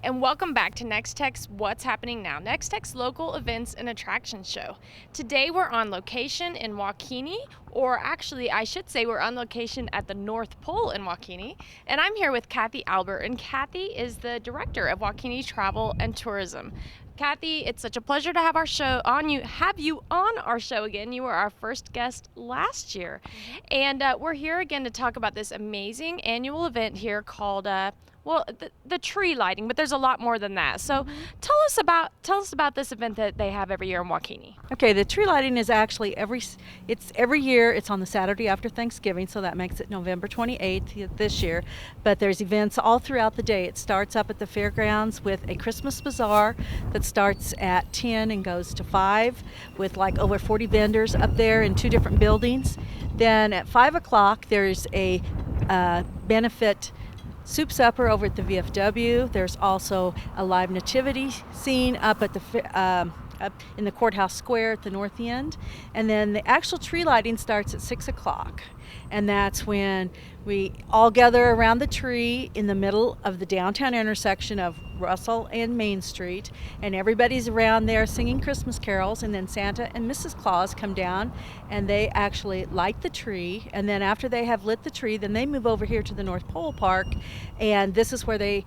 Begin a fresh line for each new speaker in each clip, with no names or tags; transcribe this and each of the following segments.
and welcome back to Nex-Tech's What's Happening Now, Nex-Tech's local events and attractions show. Today we're on location in WaKeeney, or actually I should say we're on location at the North Pole in WaKeeney, and I'm here with Cathy Albert, and Cathy is the director of WaKeeney Travel and Tourism. Cathy, it's such a pleasure to have you on our show again. You were our first guest last year, and we're here again to talk about this amazing annual event here called the tree lighting, but there's a lot more than that. So tell us about this event that they have every year in WaKeeney.
Okay, the tree lighting is actually every year. It's on the Saturday after Thanksgiving, so that makes it November 28th this year. But there's events all throughout the day. It starts up at the fairgrounds with a Christmas bazaar that starts at 10 and goes to 5 with like over 40 vendors up there in 2 different buildings. Then at 5 o'clock there's a benefit soup supper over at the VFW. There's also a live nativity scene up at up in the courthouse square at the north end. And then the actual tree lighting starts at 6 o'clock. And that's when we all gather around the tree in the middle of the downtown intersection of Russell and Main Street, and everybody's around there singing Christmas carols, and then Santa and Mrs. Claus come down and they actually light the tree, and then after they have lit the tree, then they move over here to the North Pole Park, and this is where they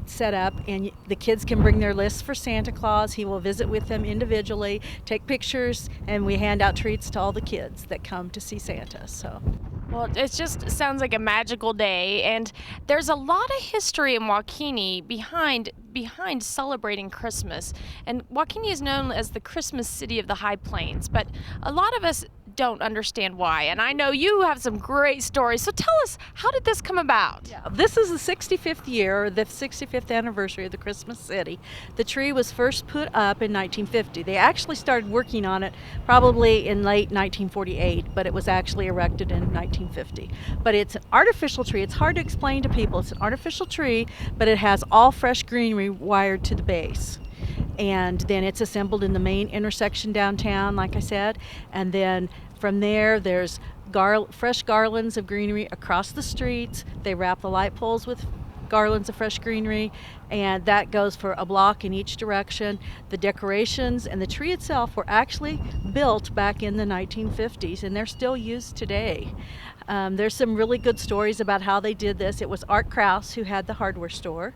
set up, and the kids can bring their lists for Santa Claus. He will visit with them individually, take pictures, and we hand out treats to all the kids that come to see Santa.
Well, it just sounds like a magical day, and there's a lot of history in WaKeeney behind celebrating Christmas. And WaKeeney is known as the Christmas city of the High Plains, but a lot of us don't understand why. And I know you have some great stories. So tell us, how did this come about?
Yeah, this is the 65th year, the 65th anniversary of the Christmas city. The tree was first put up in 1950. They actually started working on it probably in late 1948, but it was actually erected in 1950. But it's an artificial tree. It's hard to explain to people. It's an artificial tree, but it has all fresh greenery wired to the base. And then it's assembled in the main intersection downtown, like I said, and then from there there's fresh garlands of greenery across the streets. They wrap the light poles with garlands of fresh greenery, and that goes for a block in each direction. The decorations and the tree itself were actually built back in the 1950s, and they're still used today. There's some really good stories about how they did this. It was Art Krause who had the hardware store,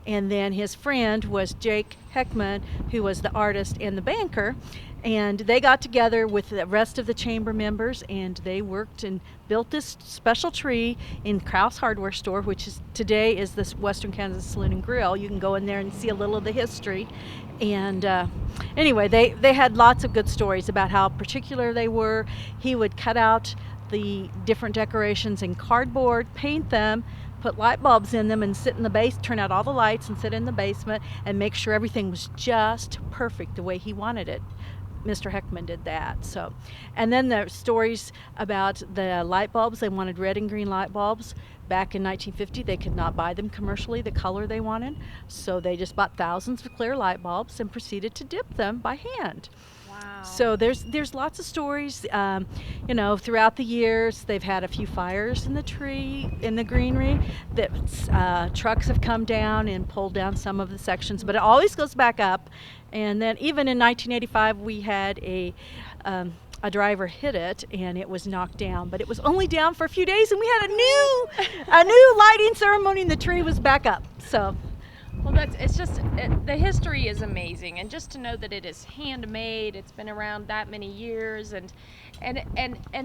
and then his friend was Jake Heckman, who was the artist and the banker, and they got together with the rest of the chamber members, and they worked and built this special tree in Krause Hardware Store, which is today is this Western Kansas Saloon and Grill. You can go in there and see a little of the history. And anyway, they had lots of good stories about how particular they were. He would cut out the different decorations in cardboard, paint them, put light bulbs in them, and sit in the base, turn out all the lights and sit in the basement and make sure everything was just perfect the way he wanted it. Mr. Heckman did that. So, and then there's stories about the light bulbs. They wanted red and green light bulbs. Back in 1950, they could not buy them commercially the color they wanted, so they just bought thousands of clear light bulbs and proceeded to dip them by hand.
Wow.
So there's lots of stories. Throughout the years, they've had a few fires in the tree, in the greenery, that trucks have come down and pulled down some of the sections, but it always goes back up. And then even in 1985, we had a driver hit it, and it was knocked down, but it was only down for a few days, and we had a new lighting ceremony, and the tree was back up. So.
Well, the history is amazing, and just to know that it is handmade, it's been around that many years, and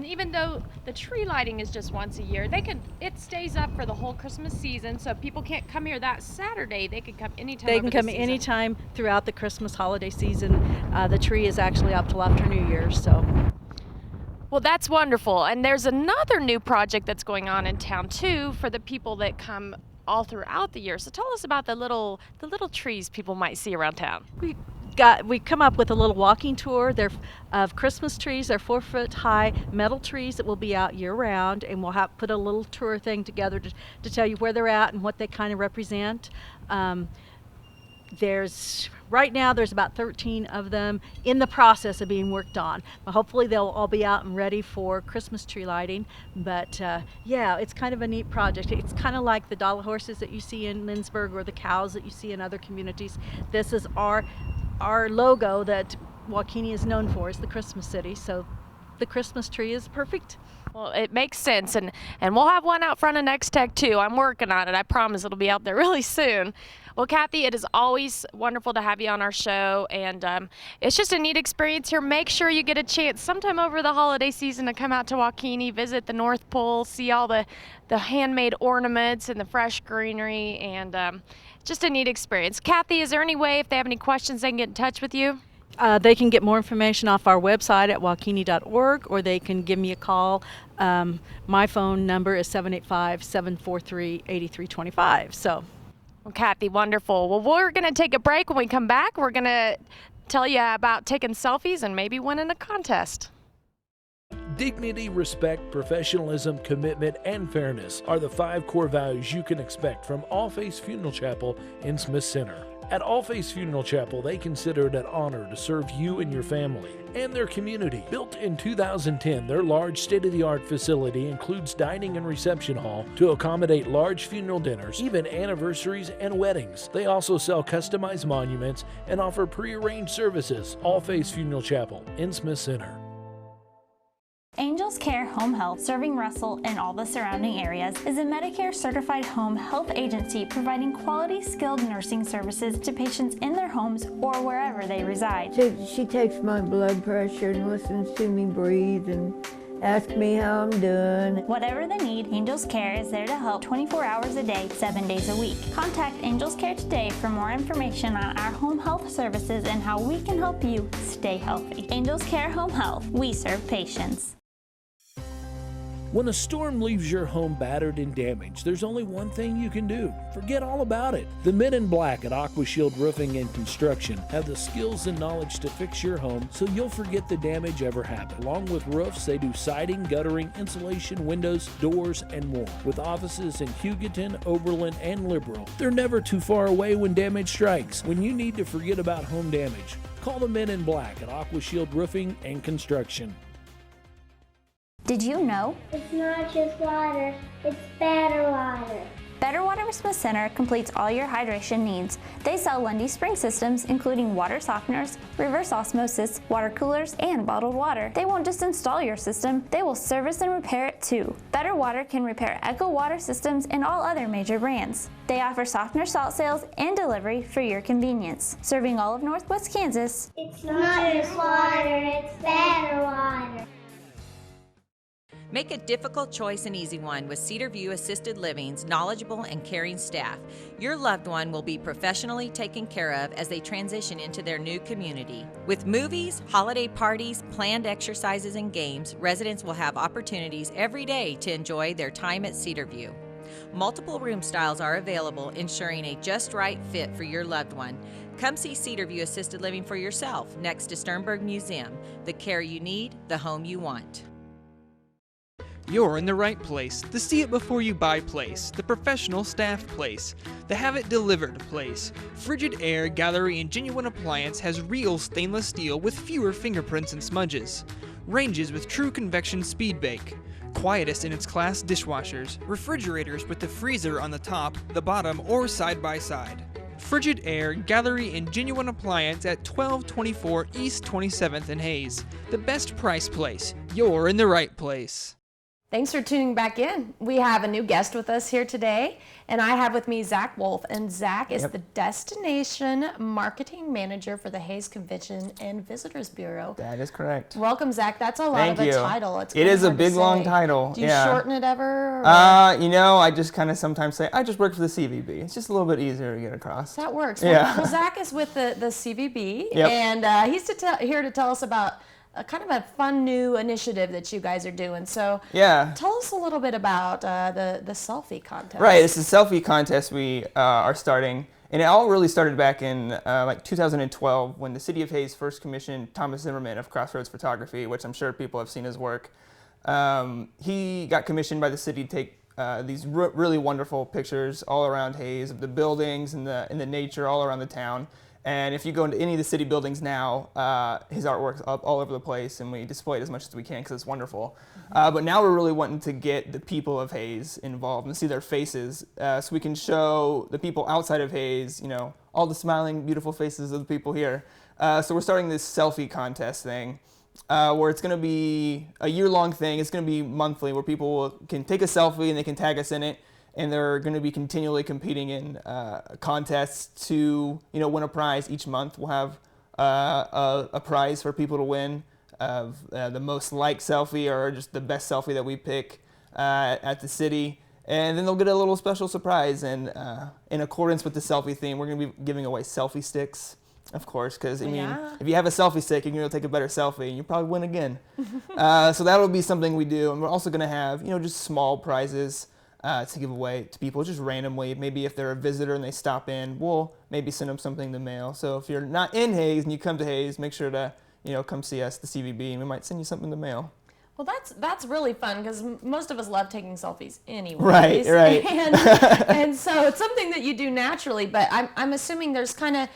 even though the tree lighting is just once a year, it stays up for the whole Christmas season. So if people can't come here that Saturday, they can come anytime.
They can come anytime throughout the Christmas holiday season. The tree is actually up till after New Year's. So.
Well, that's wonderful, and there's another new project that's going on in town too for the people that come all throughout the year. So tell us about the little trees people might see around town.
We come up with a little walking tour. They're of Christmas trees. They're 4-foot high metal trees that will be out year round, and we'll put a little tour thing together to tell you where they're at and what they kind of represent. Right now there's about 13 of them in the process of being worked on. But hopefully they'll all be out and ready for Christmas tree lighting. But yeah, it's kind of a neat project. It's kind of like the dollar horses that you see in Lindsborg or the cows that you see in other communities. This is our logo that WaKeeney is known for, is the Christmas city. So the Christmas tree is perfect.
Well, it makes sense, and we'll have one out front of Nex-Tech too. I'm working on it. I promise it'll be out there really soon. Well, Cathy, it is always wonderful to have you on our show, and it's just a neat experience here. Make sure you get a chance sometime over the holiday season to come out to WaKeeney, visit the North Pole, see all the handmade ornaments and the fresh greenery, and just a neat experience. Cathy, is there any way, if they have any questions, they can get in touch with you?
They can get more information off our website at WaKeeney.org, or they can give me a call. My phone number is 785-743-8325. So.
Well, Cathy, wonderful. Well, we're going to take a break. When we come back, we're going to tell you about taking selfies and maybe winning a contest.
Dignity, respect, professionalism, commitment, and fairness are the 5 core values you can expect from All Faiths Funeral Chapel in Smith Center. At All Faiths Funeral Chapel, they consider it an honor to serve you and your family and their community. Built in 2010, their large state-of-the-art facility includes dining and reception hall to accommodate large funeral dinners, even anniversaries and weddings. They also sell customized monuments and offer pre-arranged services. All Faiths Funeral Chapel in Smith Center.
Angels Care Home Health, serving Russell and all the surrounding areas, is a Medicare-certified home health agency providing quality, skilled nursing services to patients in their homes or wherever they reside.
She takes my blood pressure and listens to me breathe and asks me how I'm doing.
Whatever the need, Angels Care is there to help 24 hours a day, 7 days a week. Contact Angels Care today for more information on our home health services and how we can help you stay healthy. Angels Care Home Health, we serve patients.
When a storm leaves your home battered and damaged, there's only one thing you can do. Forget all about it. The men in black at AquaShield Roofing and Construction have the skills and knowledge to fix your home so you'll forget the damage ever happened. Along with roofs, they do siding, guttering, insulation, windows, doors, and more. With offices in Hugoton, Oberlin, and Liberal, they're never too far away when damage strikes. When you need to forget about home damage, call the men in black at AquaShield Roofing and Construction.
Did you know?
It's not just water, it's better water.
Better Water Smith Center completes all your hydration needs. They sell Lundy spring systems, including water softeners, reverse osmosis, water coolers, and bottled water. They won't just install your system, they will service and repair it too. Better Water can repair Echo Water systems and all other major brands. They offer softener salt sales and delivery for your convenience. Serving all of Northwest Kansas.
It's not just water, it's better water.
Make a difficult choice an easy one with Cedar View Assisted Living's knowledgeable and caring staff. Your loved one will be professionally taken care of as they transition into their new community. With movies, holiday parties, planned exercises, and games, residents will have opportunities every day to enjoy their time at Cedar View. Multiple room styles are available, ensuring a just right fit for your loved one. Come see Cedar View Assisted Living for yourself next to Sternberg Museum. The care you need, the home you want.
You're in the right place, the see it before you buy place, the professional staff place, the have it delivered place. Frigid Air Gallery and Genuine Appliance has real stainless steel with fewer fingerprints and smudges. Ranges with true convection speed bake. Quietest in its class dishwashers. Refrigerators with the freezer on the top, the bottom, or side by side. Frigid Air Gallery and Genuine Appliance at 1224 East 27th and Hayes. The best price place. You're in the right place.
Thanks for tuning back in. We have a new guest with us here today, and I have with me Zach Woolf, and Zach is the Destination Marketing Manager for the Hayes Convention and Visitors Bureau.
That is correct.
Welcome, Zach. That's a lot of a title.
It is a big, long title.
Do you shorten it ever?
You know, I just kind of sometimes say, I just work for the CVB. It's just a little bit easier to get across.
That works.
Yeah.
Well, Zach is with the CVB,
Yep.
and he's here to tell us about kind of a fun new initiative that you guys are doing. So
yeah,
tell us a little bit about the selfie contest.
Right, it's a selfie contest we are starting. And it all really started back in like 2012 when the City of Hayes first commissioned Thomas Zimmerman of Crossroads Photography, which I'm sure people have seen his work. He got commissioned by the city to take these really wonderful pictures all around Hayes of the buildings and the nature all around the town. And if you go into any of the city buildings now, his artwork's up all over the place, and we display it as much as we can because it's wonderful. But now we're really wanting to get the people of Hayes involved and see their faces, so we can show the people outside of Hayes, all the smiling, beautiful faces of the people here. So we're starting this selfie contest thing, where it's going to be a year-long thing. It's going to be monthly, where people can take a selfie and they can tag us in it. And they're going to be continually competing in contests to, win a prize each month. We'll have a prize for people to win of the most liked selfie or just the best selfie that we pick at the city. And then they'll get a little special surprise. And in accordance with the selfie theme, we're going to be giving away selfie sticks, of course, because, if you have a selfie stick, you're going to take a better selfie, and you'll probably win again. So that'll be something we do. And we're also going to have, just small prizes to give away to people just randomly. Maybe if they're a visitor and they stop in, we'll maybe send them something in the mail. So if you're not in Hayes and you come to Hayes, make sure to come see us, the CVB, and we might send you something in the mail.
Well, that's really fun because most of us love taking selfies anyway.
Right.
And so it's something that you do naturally. But I'm assuming there's kind of,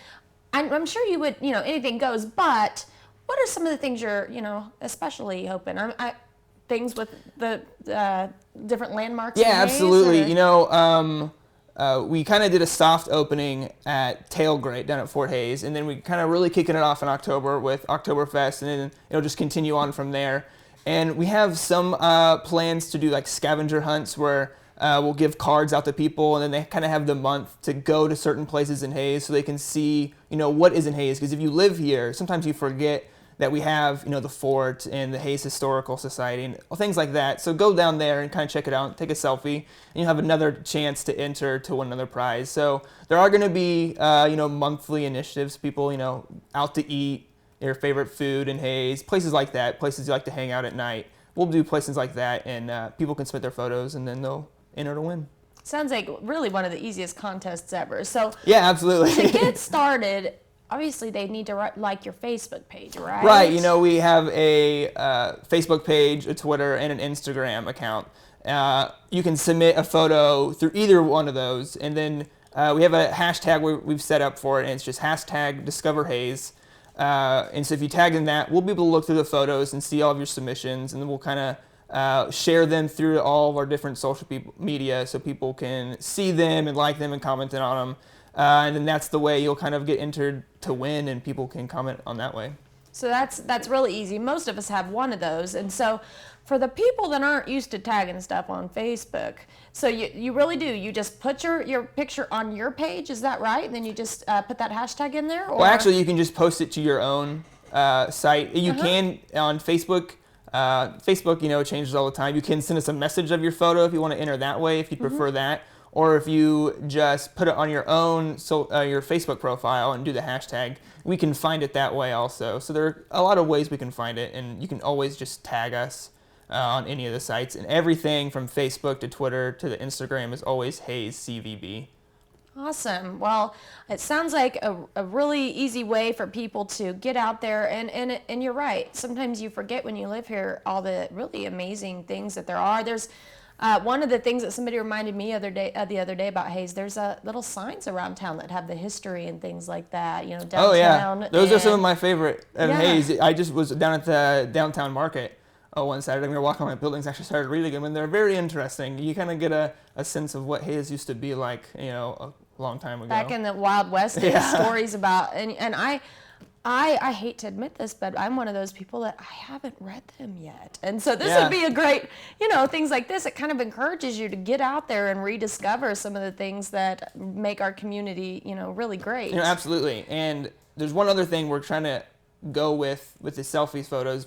I'm sure you would, anything goes. But what are some of the things you're, especially hoping? Things with the different landmarks?
Yeah, absolutely. We kind of did a soft opening at Tailgate down at Fort Hayes, and then we kind of really kicking it off in October with Oktoberfest, and then it'll just continue on from there. And we have some plans to do like scavenger hunts where we'll give cards out to people, and then they kind of have the month to go to certain places in Hayes so they can see, what is in Hayes. Because if you live here, sometimes you forget that we have, the fort and the Hayes Historical Society and things like that. So go down there and kind of check it out, take a selfie, and you'll have another chance to enter to win another prize. So there are going to be, monthly initiatives, people, out to eat, their favorite food in Hayes, places like that, places you like to hang out at night. We'll do places like that, and people can submit their photos, and then they'll enter to win.
Sounds like really one of the easiest contests ever. So
yeah, absolutely.
To get started, obviously they need to like your Facebook page, right?
Right. We have a Facebook page, a Twitter, and an Instagram account. You can submit a photo through either one of those, and then we have a hashtag we've set up for it, and it's just hashtag Discover Hayes. And so if you tag in that, we'll be able to look through the photos and see all of your submissions, and then we'll kind of share them through all of our different social media so people can see them and like them and comment on them. And then that's the way you'll kind of get entered to win, and people can comment on that way.
So that's really easy. Most of us have one of those. And so for the people that aren't used to tagging stuff on Facebook, so you really do. You just put your picture on your page, is that right? And then you just put that hashtag in there? Or?
Well, actually, you can just post it to your own site. You can on Facebook. Facebook, changes all the time. You can send us a message of your photo if you want to enter that way, if you prefer that. Or if you just put it on your own, your Facebook profile and do the hashtag, we can find it that way also. So there are a lot of ways we can find it, and you can always just tag us on any of the sites. And everything from Facebook to Twitter to the Instagram is always Hayes CVB.
Awesome. Well, it sounds like a really easy way for people to get out there. And you're right. Sometimes you forget when you live here all the really amazing things that there are. There's one of the things that somebody reminded me the other day about Hayes, there's little signs around town that have the history and things like that, downtown.
Oh, yeah. Those are some of my favorite of Hayes. I just was down at the downtown market one Saturday. We were walking on my buildings, actually started reading them, and they're very interesting. You kind of get a sense of what Hayes used to be like, a long time ago.
Back in the Wild West, stories about, and I hate to admit this, but I'm one of those people that I haven't read them yet. And so this would be a great, things like this. It kind of encourages you to get out there and rediscover some of the things that make our community, really great.
Absolutely. And there's one other thing we're trying to go with the selfie photos.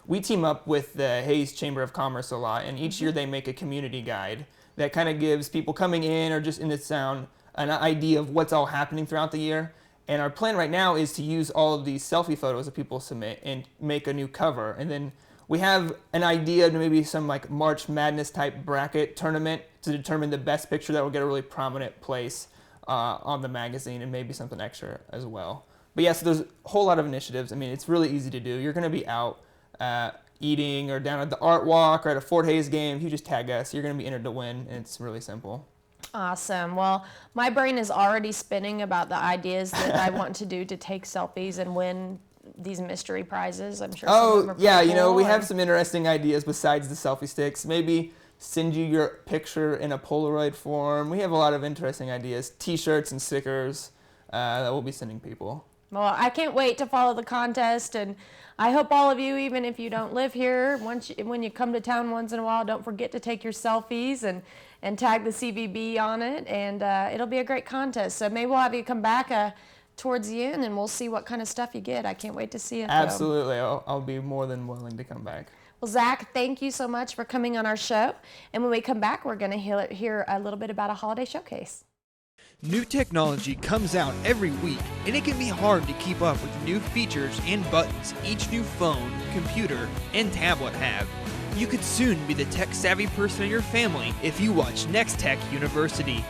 We team up with the Hayes Chamber of Commerce a lot, and each year they make a community guide that kind of gives people coming in or just in the town an idea of what's all happening throughout the year. And our plan right now is to use all of these selfie photos that people submit and make a new cover. And then we have an idea of maybe some like March Madness type bracket tournament to determine the best picture that will get a really prominent place on the magazine, and maybe something extra as well. But so there's a whole lot of initiatives. I mean, it's really easy to do. You're going to be out eating or down at the art walk or at a Fort Hays game, if you just tag us, you're going to be entered to win, and it's really simple.
Awesome. Well, my brain is already spinning about the ideas that I want to do to take selfies and win these mystery prizes. I'm sure.
Oh, yeah, you know, we have some interesting ideas besides the selfie sticks. Maybe send you your picture in a Polaroid form. We have a lot of interesting ideas. T-shirts and stickers that we'll be sending people.
Well, I can't wait to follow the contest, and I hope all of you, even if you don't live here, when you come to town once in a while, don't forget to take your selfies and tag the CVB on it, and it'll be a great contest. So maybe we'll have you come back towards the end, and we'll see what kind of stuff you get. I can't wait to see it.
Absolutely. I'll be more than willing to come back.
Well, Zach, thank you so much for coming on our show. And when we come back, we're going to hear a little bit about a holiday showcase.
New technology comes out every week, and it can be hard to keep up with new features and buttons each new phone, computer, and tablet have. You could soon be the tech-savvy person in your family if you watch Nex-Tech University.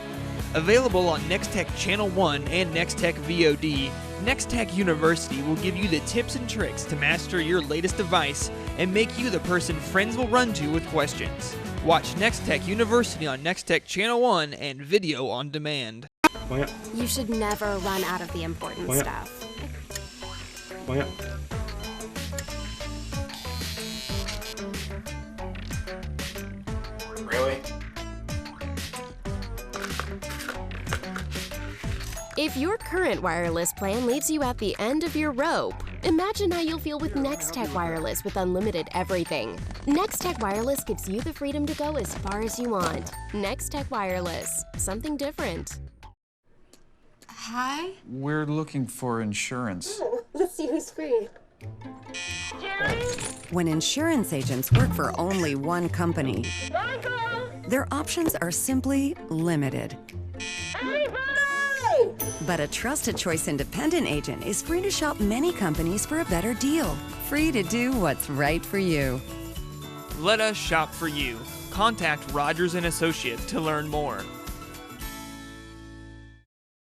Available on Nex-Tech Channel 1 and Nex-Tech VOD, Nex-Tech University will give you the tips and tricks to master your latest device and make you the person friends will run to with questions. Watch Nex-Tech University on Nex-Tech Channel 1 and video on demand.
You should never run out of the important stuff.
Really?
If your current wireless plan leaves you at the end of your rope, imagine how you'll feel with Nex-Tech Wireless with unlimited everything. Nex-Tech Wireless gives you the freedom to go as far as you want. Nex-Tech Wireless, something different.
Hi?
We're looking for insurance.
Let's see who's free.
When insurance agents work for only one company, their options are simply limited. But a Trusted Choice independent agent is free to shop many companies for a better deal. Free to do what's right for you.
Let us shop for you. Contact Rogers & Associates to learn more.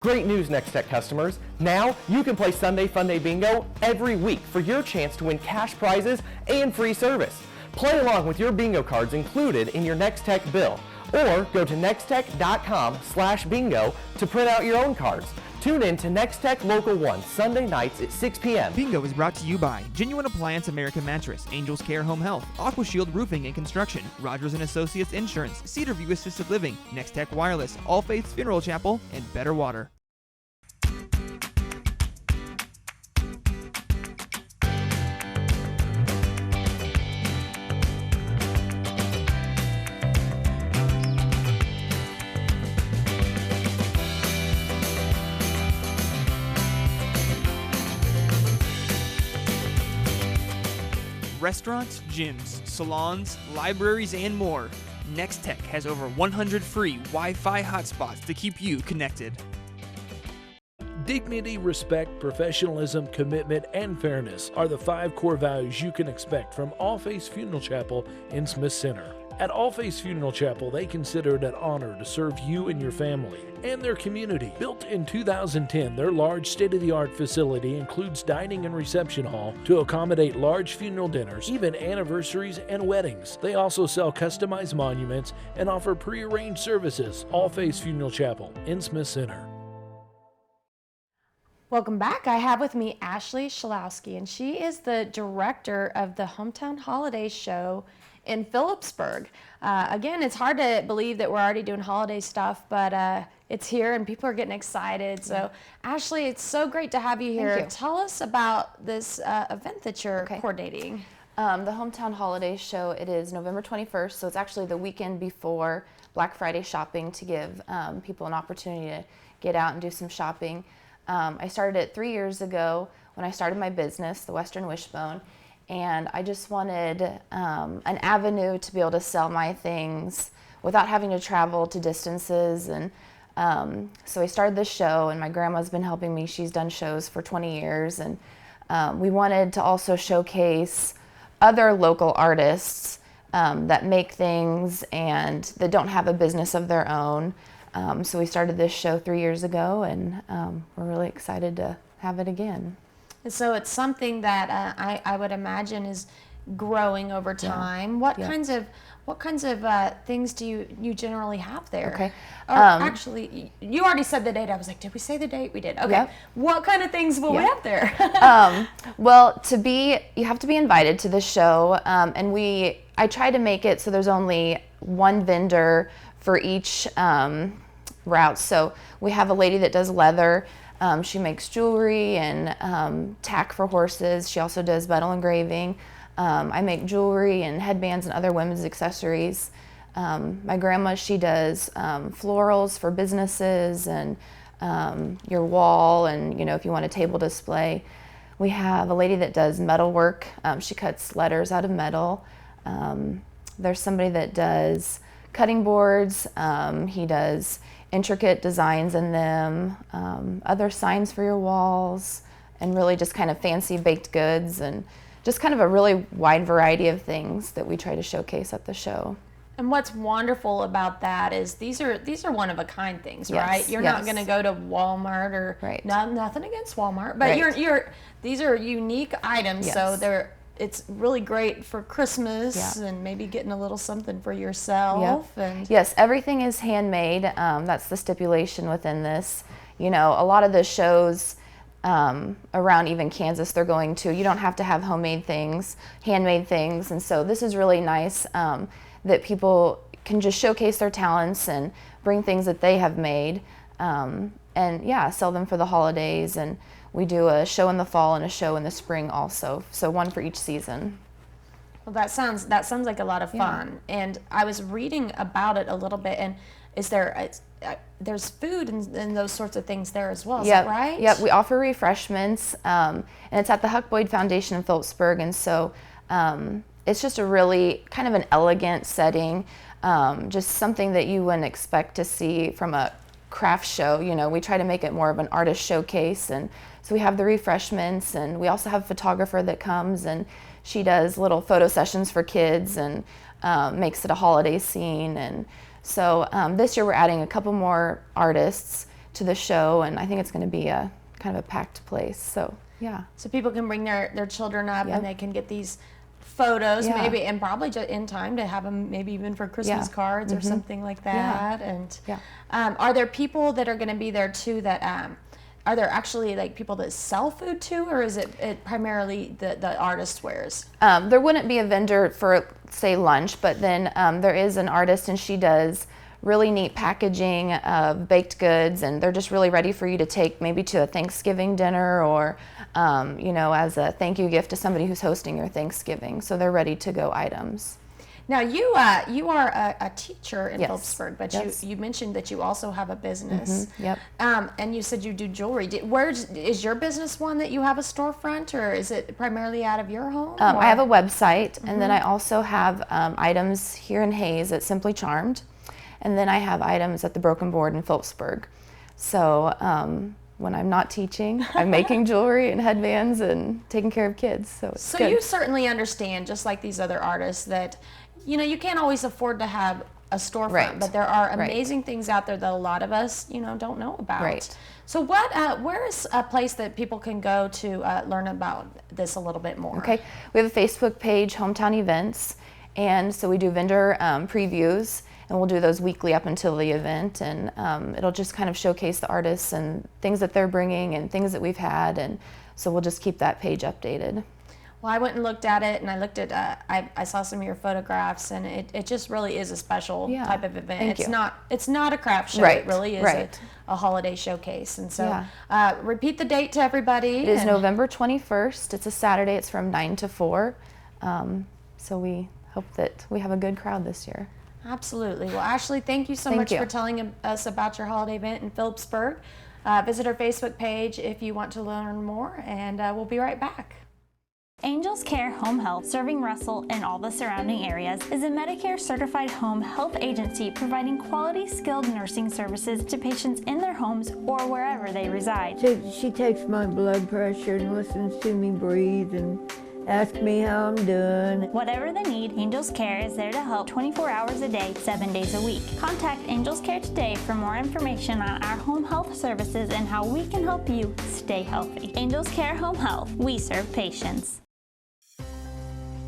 Great news, Nex-Tech customers. Now you can play Sunday Funday Bingo every week for your chance to win cash prizes and free service. Play along with your bingo cards included in your Nex-Tech bill, or go to nextech.com/bingo to print out your own cards. Tune in to Nex-Tech Local 1 Sunday nights at 6 p.m.
Bingo is brought to you by Genuine Appliance American Mattress, Angels Care Home Health, AquaShield Roofing and Construction, Rogers & Associates Insurance, Cedarview Assisted Living, Nex-Tech Wireless, All Faiths Funeral Chapel, and Better Water. Restaurants, gyms, salons, libraries, and more. Nex-Tech has over 100 free Wi-Fi hotspots to keep you connected.
Dignity, respect, professionalism, commitment, and fairness are the 5 core values you can expect from All Faiths Funeral Chapel in Smith Center. At All Faiths Funeral Chapel, they consider it an honor to serve you and your family and their community. Built in 2010, their large state-of-the-art facility includes dining and reception hall to accommodate large funeral dinners, even anniversaries and weddings. They also sell customized monuments and offer pre-arranged services. All Faiths Funeral Chapel in Smith Center.
Welcome back. I have with me Ashley Schmid-Schilowsky, and she is the director of the Hometown Holiday Show in Phillipsburg. Again, it's hard to believe that we're already doing holiday stuff, but it's here and people are getting excited. So Ashley, it's so great to have you here.
Thank you.
Tell us about this event that you're coordinating.
The Hometown Holiday Show, it is November 21st, so it's actually the weekend before Black Friday shopping to give people an opportunity to get out and do some shopping. I started it 3 years ago when I started my business, the Western Wishbone, and I just wanted an avenue to be able to sell my things without having to travel to distances. And so I started this show, and my grandma's been helping me. She's done shows for 20 years, and we wanted to also showcase other local artists that make things and that don't have a business of their own. So we started this show 3 years ago, and we're really excited to have it again.
And so it's something that I would imagine is growing over
Yeah.
time. What
Yeah.
kinds of things do you generally have there?
Okay.
Or actually, you already said the date. I was like, did we say the date? We did. Okay.
Yep.
What kind of things will we have there?
Well, you have to be invited to the show, and I try to make it so there's only one vendor for each route. So we have a lady that does leather. She makes jewelry and tack for horses. She also does metal engraving. I make jewelry and headbands and other women's accessories. My grandma, she does florals for businesses and your wall, and if you want a table display. We have a lady that does metal work. She cuts letters out of metal. There's somebody that does cutting boards. He does intricate designs in them, other signs for your walls, and really just kind of fancy baked goods, and just kind of a really wide variety of things that we try to showcase at the show.
And what's wonderful about that is these are one of a kind things,
Yes,
right? You're not going to go to Walmart or nothing against Walmart, but these are unique items,
Yes.
so it's really great for Christmas and maybe getting a little something for yourself.
Yep.
And
yes, everything is handmade. That's the stipulation within this. A lot of the shows around even Kansas they're going to, you don't have to have homemade things, handmade things, and so this is really nice that people can just showcase their talents and bring things that they have made, and sell them for the holidays. And we do a show in the fall and a show in the spring also, so one for each season.
Well, that sounds like a lot of fun. And I was reading about it a little bit, and there's food and those sorts of things there as well, is that right?
Yep, we offer refreshments, and it's at the Huck Boyd Foundation in Phillipsburg, and so it's just a really kind of an elegant setting, just something that you wouldn't expect to see from a craft show. We try to make it more of an artist showcase, and so we have the refreshments, and we also have a photographer that comes, and she does little photo sessions for kids and makes it a holiday scene. And so this year we're adding a couple more artists to the show, and I think it's going to be a kind of a packed place. So
so people can bring their children up, and they can get these photos maybe, and probably just in time to have them maybe even for Christmas cards or something like that. And are there people that are going to be there too that are there actually like people that sell food too, or is it primarily the artist wears?
There wouldn't be a vendor for, say, lunch, but then there is an artist, and she does really neat packaging of baked goods, and they're just really ready for you to take maybe to a Thanksgiving dinner or as a thank you gift to somebody who's hosting your Thanksgiving. So they're ready to go items.
Now you are a teacher in
Yes.
Phillipsburg, but
Yes.
you mentioned that you also have a business.
Yep.
And you said you do jewelry. Where is your business one that you have a storefront, or is it primarily out of your home?
I have a website, and then I also have items here in Hayes at Simply Charmed, and then I have items at the Broken Board in Phillipsburg. So when I'm not teaching, I'm making jewelry and headbands and taking care of kids. So it's good.
You certainly understand, just like these other artists, that you can't always afford to have a storefront,
Right.
but there are
Right.
amazing things out there that a lot of us don't know about.
Right.
So where is a place that people can go to learn about this a little bit more?
Okay, we have a Facebook page, Hometown Events, and so we do vendor previews, and we'll do those weekly up until the event, and it'll just kind of showcase the artists and things that they're bringing and things that we've had, and so we'll just keep that page updated.
Well, I went and looked at it, and I looked at I saw some of your photographs, and it just really is a special type of event.
Thank you.
It's not a craft show.
Right,
It really is
right.
a holiday showcase. And so repeat the date to everybody.
It is November 21st. It's a Saturday. It's from 9 to 4. So we hope that we have a good crowd this year.
Absolutely. Well, Ashley, thank you so
Thank
much
you.
for telling us about your holiday event in Phillipsburg. Visit our Facebook page if you want to learn more, and we'll be right back.
Angels Care Home Health, serving Russell and all the surrounding areas, is a Medicare certified home health agency providing quality skilled nursing services to patients in their homes or wherever they reside.
She takes my blood pressure and listens to me breathe and asks me how I'm doing.
Whatever the need, Angels Care is there to help 24 hours a day, 7 days a week. Contact Angels Care today for more information on our home health services and how we can help you stay healthy. Angels Care Home Health, we serve patients.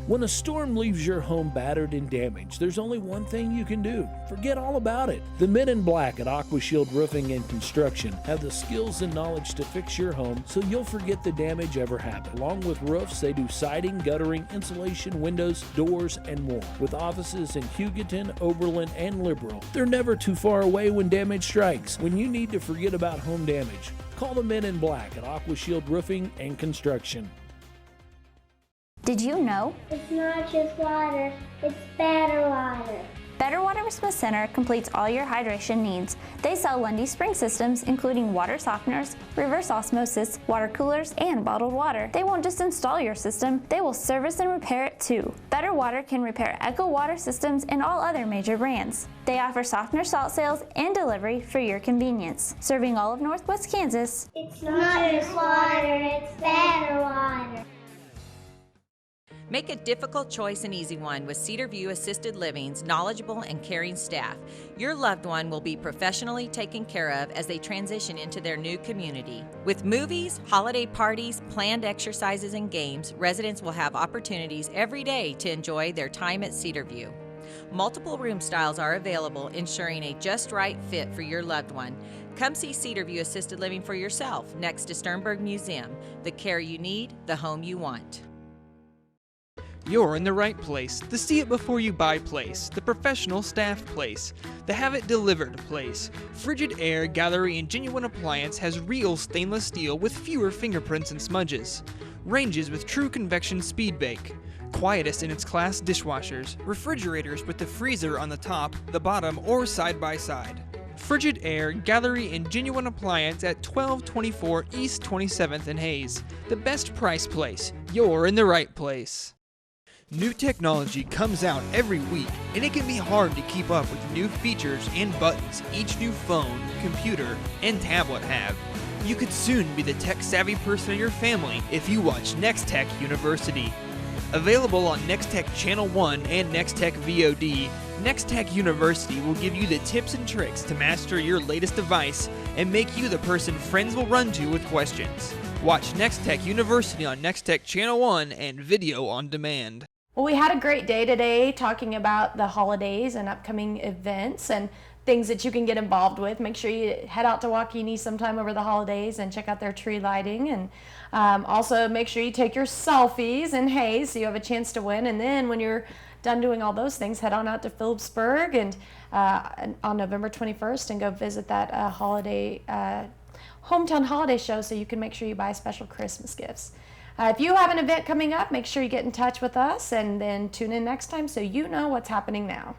When a storm leaves your home battered and damaged, there's only one thing you can do. Forget all about it. The men in black at AquaShield Roofing and Construction have the skills and knowledge to fix your home so you'll forget the damage ever happened. Along with roofs, they do siding, guttering, insulation, windows, doors, and more. With offices in Hugoton, Oberlin, and Liberal, they're never too far away when damage strikes. When you need to forget about home damage, call the men in black at AquaShield Roofing and Construction.
Did you know?
It's not just water, it's better water.
Better Water Smith Center completes all your hydration needs. They sell Lundy spring systems, including water softeners, reverse osmosis, water coolers, and bottled water. They won't just install your system, they will service and repair it too. Better Water can repair Echo water systems and all other major brands. They offer softener salt sales and delivery for your convenience. Serving all of Northwest Kansas.
It's not just water, it's better water.
Make a difficult choice an easy one with Cedar View Assisted Living's knowledgeable and caring staff. Your loved one will be professionally taken care of as they transition into their new community. With movies, holiday parties, planned exercises, and games, residents will have opportunities every day to enjoy their time at Cedar View. Multiple room styles are available, ensuring a just right fit for your loved one. Come see Cedar View Assisted Living for yourself next to Sternberg Museum. The care you need, the home you want.
You're in the right place, the see it before you buy place, the professional staff place, the have it delivered place. Frigid Air Gallery and Genuine Appliance has real stainless steel with fewer fingerprints and smudges. Ranges with true convection speed bake. Quietest in its class dishwashers. Refrigerators with the freezer on the top, the bottom, or side by side. Frigid Air Gallery and Genuine Appliance at 1224 East 27th in Hayes. The best price place. You're in the right place. New technology comes out every week, and it can be hard to keep up with new features and buttons each new phone, computer, and tablet have. You could soon be the tech-savvy person in your family if you watch Nex-Tech University. Available on Nex-Tech Channel 1 and Nex-Tech VOD, Nex-Tech University will give you the tips and tricks to master your latest device and make you the person friends will run to with questions. Watch Nex-Tech University on Nex-Tech Channel 1 and video on demand.
Well, we had a great day today talking about the holidays and upcoming events and things that you can get involved with. Make sure you head out to WaKeeney sometime over the holidays and check out their tree lighting. And also make sure you take your selfies in Hayes so you have a chance to win. And then when you're done doing all those things, head on out to Phillipsburg and on November 21st and go visit that hometown holiday show so you can make sure you buy special Christmas gifts. If you have an event coming up, make sure you get in touch with us and then tune in next time so you know what's happening now.